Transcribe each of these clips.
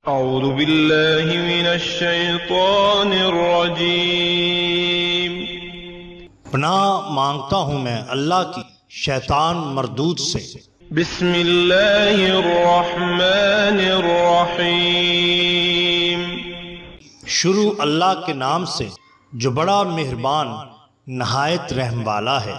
اعوذ باللہ من الشیطان الرجیم۔ پناہ مانگتا ہوں میں اللہ کی شیطان مردود سے۔ بسم اللہ الرحمن الرحیم۔ شروع اللہ کے نام سے جو بڑا مہربان نہایت رحم والا ہے۔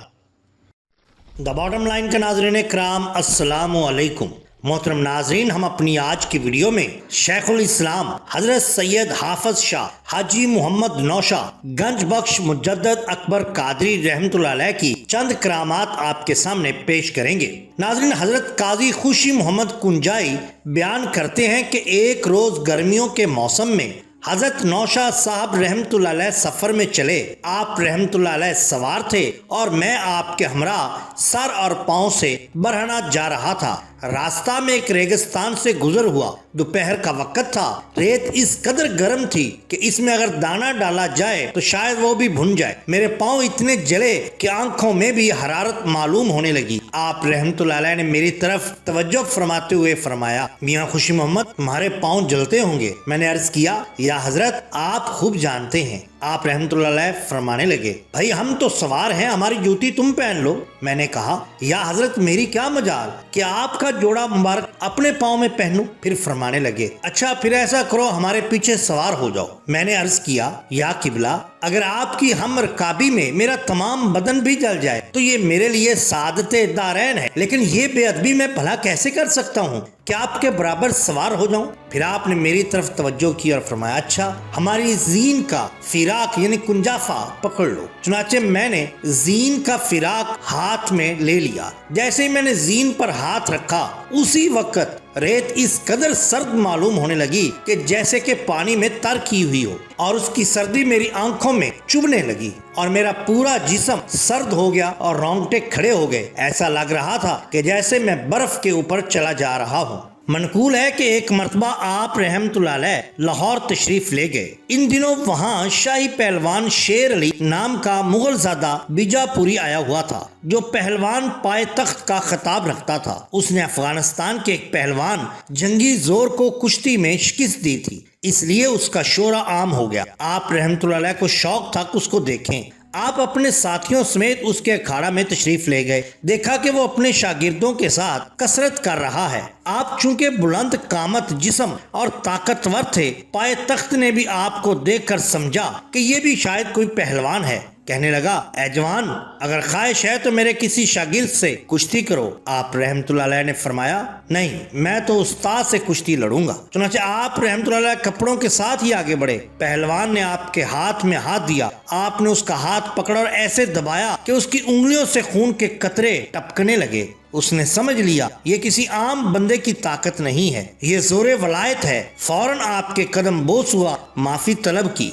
دا باٹم لائن کے ناظرین کرام، السلام علیکم۔ محترم ناظرین، ہم اپنی آج کی ویڈیو میں شیخ الاسلام حضرت سید حافظ شاہ حاجی محمد نوشہ گنج بخش مجدد اکبر قادری رحمۃ اللہ علیہ کی چند کرامات آپ کے سامنے پیش کریں گے۔ ناظرین، حضرت قاضی خوشی محمد کنجائی بیان کرتے ہیں کہ ایک روز گرمیوں کے موسم میں حضرت نوشہ صاحب رحمۃ اللہ علیہ سفر میں چلے۔ آپ رحمۃ اللہ علیہ سوار تھے اور میں آپ کے ہمراہ سر اور پاؤں سے برہنہ جا رہا تھا۔ راستہ میں ایک ریگستان سے گزر ہوا۔ دوپہر کا وقت تھا۔ ریت اس قدر گرم تھی کہ اس میں اگر دانہ ڈالا جائے تو شاید وہ بھی بھن جائے۔ میرے پاؤں اتنے جلے کہ آنکھوں میں بھی حرارت معلوم ہونے لگی۔ آپ رحمۃ اللہ علیہ نے میری طرف توجہ فرماتے ہوئے فرمایا، میاں خوشی محمد، تمہارے پاؤں جلتے ہوں گے۔ میں نے عرض کیا، یا حضرت آپ خوب جانتے ہیں۔ آپ رحمۃ اللہ علیہ فرمانے لگے، بھائی ہم تو سوار ہیں، ہماری جوتی تم پہن لو۔ میں نے کہا، یا حضرت میری کیا مجال کہ آپ کا جوڑا مبارک اپنے پاؤں میں پہنوں۔ پھر فرمانے لگے، اچھا پھر ایسا کرو، ہمارے پیچھے سوار ہو جاؤ۔ میں نے عرض کیا، یا قبلہ، اگر آپ کی ہم رکابی میں میرا تمام بدن بھی جل جائے تو یہ میرے لیے سعادت دارین ہے، لیکن یہ بے ادبی میں بھلا کیسے کر سکتا ہوں کہ آپ کے برابر سوار ہو جاؤں؟ پھر آپ نے میری طرف توجہ کی اور فرمایا، اچھا ہماری زین کا فراق یعنی کنجافہ پکڑ لو۔ چنانچہ میں نے زین کا فراق ہاتھ میں لے لیا۔ جیسے ہی میں نے زین پر ہاتھ رکھا، اسی وقت ریت اس قدر سرد معلوم ہونے لگی کہ جیسے کہ پانی میں تر کی ہوئی ہو، اور اس کی سردی میری آنکھوں میں چبھنے لگی اور میرا پورا جسم سرد ہو گیا اور رونگٹے کھڑے ہو گئے۔ ایسا لگ رہا تھا کہ جیسے میں برف کے اوپر چلا جا رہا ہوں۔ منقول ہے کہ ایک مرتبہ آپ رحمت اللہ علیہ لاہور تشریف لے گئے۔ ان دنوں وہاں شاہی پہلوان شیر علی نام کا مغل زادہ بیجاپوری آیا ہوا تھا، جو پہلوان پائے تخت کا خطاب رکھتا تھا۔ اس نے افغانستان کے ایک پہلوان جنگی زور کو کشتی میں شکست دی تھی، اس لیے اس کا شہرہ عام ہو گیا۔ آپ رحمت اللہ علیہ کو شوق تھا کہ اس کو دیکھیں۔ آپ اپنے ساتھیوں سمیت اس کے اکھاڑا میں تشریف لے گئے۔ دیکھا کہ وہ اپنے شاگردوں کے ساتھ کثرت کر رہا ہے۔ آپ چونکہ بلند قامت جسم اور طاقتور تھے، پائے تخت نے بھی آپ کو دیکھ کر سمجھا کہ یہ بھی شاید کوئی پہلوان ہے۔ کہنے لگا، اے جوان، اگر خواہش ہے تو میرے کسی شاگرد سے کشتی کرو۔ آپ رحمت اللہ علیہ نے فرمایا، نہیں، میں تو استاد سے کشتی لڑوں گا۔ چنانچہ آپ رحمت اللہ علیہ کپڑوں کے ساتھ ہی آگے بڑھے۔ پہلوان نے آپ کے ہاتھ میں ہاتھ دیا۔ آپ نے اس کا ہاتھ پکڑا اور ایسے دبایا کہ اس کی انگلیوں سے خون کے قطرے ٹپکنے لگے۔ اس نے سمجھ لیا یہ کسی عام بندے کی طاقت نہیں ہے، یہ زور ولایت ہے۔ فوراً آپ کے قدم بوس ہوا، معافی طلب کی۔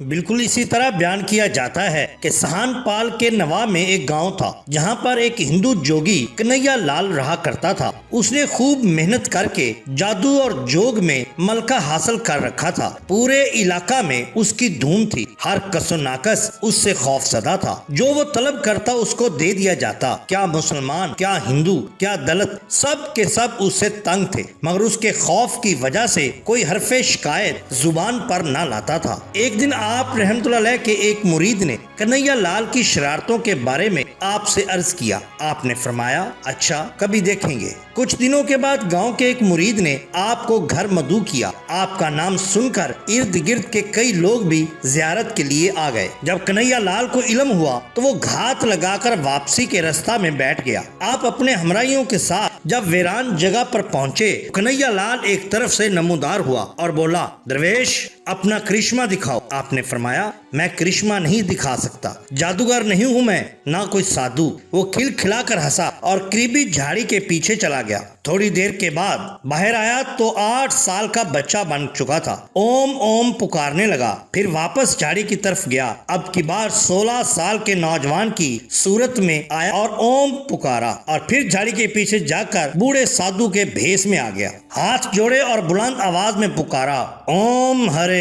بالکل اسی طرح بیان کیا جاتا ہے کہ سہان پال کے نواح میں ایک گاؤں تھا، جہاں پر ایک ہندو جوگی کنہیا لال رہا کرتا تھا۔ اس نے خوب محنت کر کے جادو اور جوگ میں ملکہ حاصل کر رکھا تھا۔ پورے علاقہ میں اس کی دھوم تھی، ہر کس و ناکس اس سے خوف زدہ تھا۔ جو وہ طلب کرتا اس کو دے دیا جاتا، کیا مسلمان، کیا ہندو، کیا دلت، سب کے سب اس سے تنگ تھے، مگر اس کے خوف کی وجہ سے کوئی حرف شکایت زبان پر نہ لاتا تھا۔ ایک دن آپ رحمت اللہ علیہ کے ایک مرید نے کنہیا لال کی شرارتوں کے بارے میں آپ سے عرض کیا۔ آپ نے فرمایا، اچھا کبھی دیکھیں گے۔ کچھ دنوں کے بعد گاؤں کے ایک مرید نے آپ کو گھر مدعو کیا۔ آپ کا نام سن کر ارد گرد کے کئی لوگ بھی زیارت کے لیے آ گئے۔ جب کنہیا لال کو علم ہوا تو وہ گھات لگا کر واپسی کے رستہ میں بیٹھ گیا۔ آپ اپنے ہمراہیوں کے ساتھ جب ویران جگہ پر پہنچے، کنہیا لال ایک طرف سے نمودار ہوا اور بولا، درویش اپنا کرشمہ دکھاؤ۔ آپ نے فرمایا، میں کرشمہ نہیں دکھا سکتا، جادوگر نہیں ہوں میں، نہ کوئی سادھو۔ وہ کھل کھلا کر ہنسا اور قریبی جھاڑی کے پیچھے چلا گیا۔ تھوڑی دیر کے بعد باہر آیا تو 8 سال کا بچہ بن چکا تھا۔ اوم اوم پکارنے لگا، پھر واپس جھاڑی کی طرف گیا۔ اب کی بار 16 سال کے نوجوان کی صورت میں آیا اور اوم پکارا، اور پھر جھاڑی کے پیچھے جا کر بوڑھے سادھو کے بھیس میں آ گیا۔ ہاتھ جوڑے اور بلند آواز میں پکارا، اوم ہرے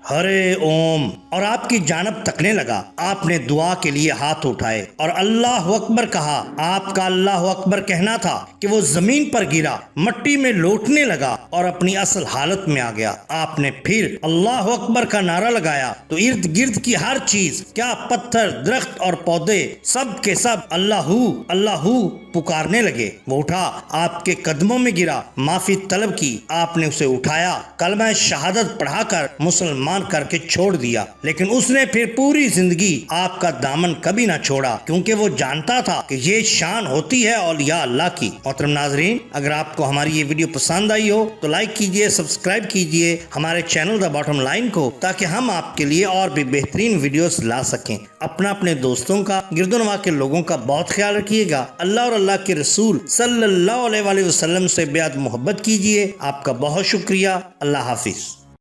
ہرے اوم، اور آپ کی جانب تکنے لگا۔ آپ نے دعا کے لیے ہاتھ اٹھائے اور اللہ اکبر کہا۔ آپ کا اللہ اکبر کہنا تھا کہ وہ زمین پر گرا، مٹی میں لوٹنے لگا اور اپنی اصل حالت میں آ گیا۔ آپ نے پھر اللہ اکبر کا نعرہ لگایا تو ارد گرد کی ہر چیز، کیا پتھر، درخت اور پودے، سب کے سب اللہ اللہ پکارنے لگے۔ وہ اٹھا، آپ کے قدموں میں گرا، معافی طلب کی۔ آپ نے اسے اٹھایا، کلمہ شہادت پڑھا کر مسلمان کر کے چھوڑ دیا، لیکن اس نے پھر پوری زندگی آپ کا دامن کبھی نہ چھوڑا، کیونکہ وہ جانتا تھا کہ یہ شان ہوتی ہے اولیاء اللہ کی۔ محترم ناظرین، اگر آپ کو ہماری یہ ویڈیو پسند آئی ہو تو لائک کیجئے، سبسکرائب کیجئے ہمارے چینل دا باٹم لائن کو، تاکہ ہم آپ کے لیے اور بھی بہترین ویڈیوز لا سکیں۔ اپنے دوستوں کا، گرد و نواح کے لوگوں کا بہت خیال رکھیے گا۔ اللہ اور اللہ کے رسول صلی اللہ علیہ وسلم سے بیعت محبت کیجئے۔ آپ کا بہت شکریہ۔ اللہ حافظ۔